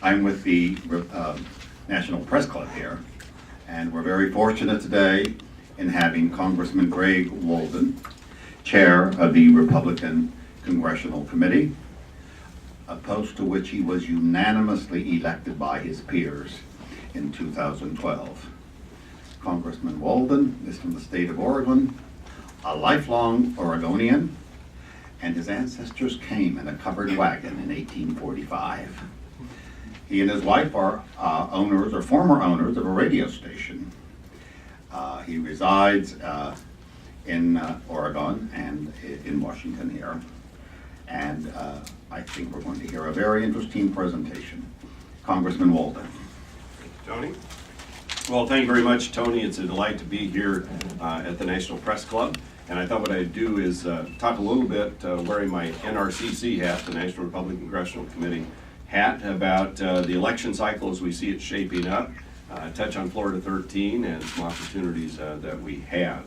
I'm with the National Press Club here, and we're very fortunate today in having Congressman Greg Walden, chair of the Republican Congressional Committee, a post to which he was unanimously elected by his peers in 2012. Congressman Walden is from the state of Oregon, a lifelong Oregonian, and his ancestors came in a covered wagon in 1845. He and his wife are owners or former owners of a radio station. He resides in Oregon and in Washington here. And I think we're going to hear a very interesting presentation. Congressman Walden. Tony. Well, thank you very much, Tony. It's a delight to be here at the National Press Club. And I thought what I'd do is talk a little bit, wearing my NRCC hat, the National Republican Congressional Committee hat, about the election cycle as we see it shaping up, touch on Florida 13 and some opportunities that we have.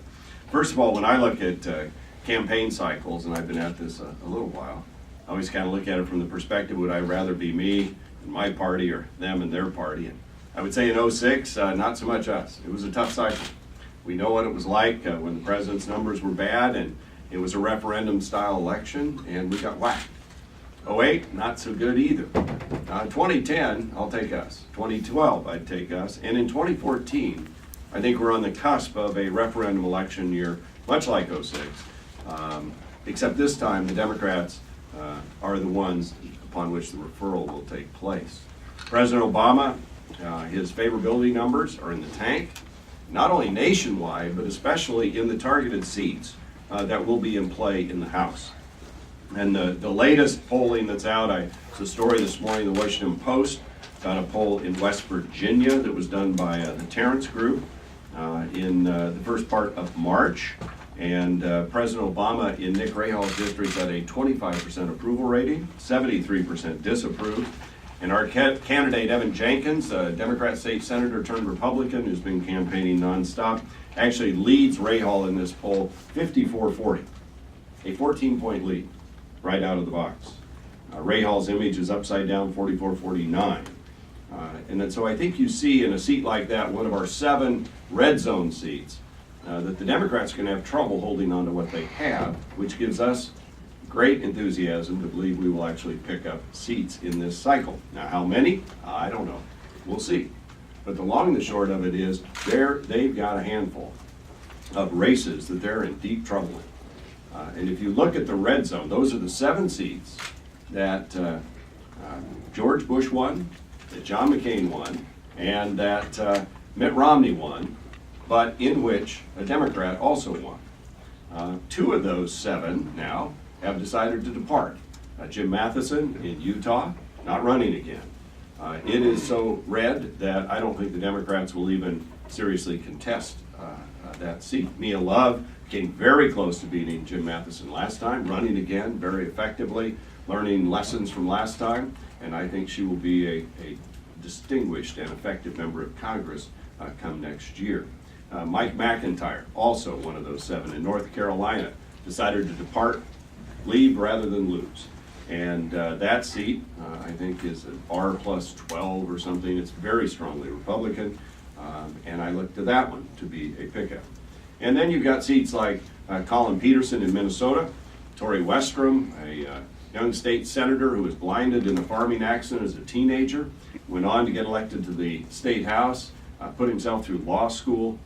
First of all, when I look at campaign cycles, and I've been at this a little while, I always kind of look at it from the perspective, would I rather be me and my party or them and their party? And I would say in 06, not so much us. It was a tough cycle. We know what it was like when the president's numbers were bad and it was a referendum style election and we got whacked. 08, not so good either. 2010, I'll take us. 2012, I'd take us. And in 2014, I think we're on the cusp of a referendum election year, much like 06, except this time the Democrats are the ones upon which the referral will take place. President Obama, his favorability numbers are in the tank, not only nationwide, but especially in the targeted seats that will be in play in the House. And the latest polling that's out, it's a story this morning, the Washington Post got a poll in West Virginia that was done by the Terrence Group in the first part of March. And President Obama in Nick Rahal's district got a 25% approval rating, 73% disapproved. And our candidate, Evan Jenkins, a Democrat state senator turned Republican who's been campaigning nonstop, actually leads Rahal in this poll 54-40, a 14-point lead right out of the box. Rahal's image is upside down, 44-49. And then so I think you see in a seat like that, one of our 7 red zone seats, that the Democrats are going to have trouble holding on to what they have, which gives us great enthusiasm to believe we will actually pick up seats in this cycle. Now, how many? I don't know. We'll see. But the long and the short of it is they've got a handful of races that they're in deep trouble in. And if you look at the red zone, those are the 7 seats that George Bush won, that John McCain won, and that Mitt Romney won, but in which a Democrat also won. 2 of those 7 now have decided to depart. Jim Matheson in Utah, not running again. It is so red that I don't think the Democrats will even seriously contest that seat. Mia Love came very close to beating Jim Matheson last time, running again very effectively, learning lessons from last time, and I think she will be a distinguished and effective member of Congress come next year. Mike McIntyre, also one of those 7 in North Carolina, decided to depart, leave rather than lose. And that seat, I think, is an R plus 12 or something. It's very strongly Republican, and I look to that one to be a pickup. And then you've got seats like Colin Peterson in Minnesota, Tori Westrom, a young state senator who was blinded in a farming accident as a teenager, went on to get elected to the state house, put himself through law school,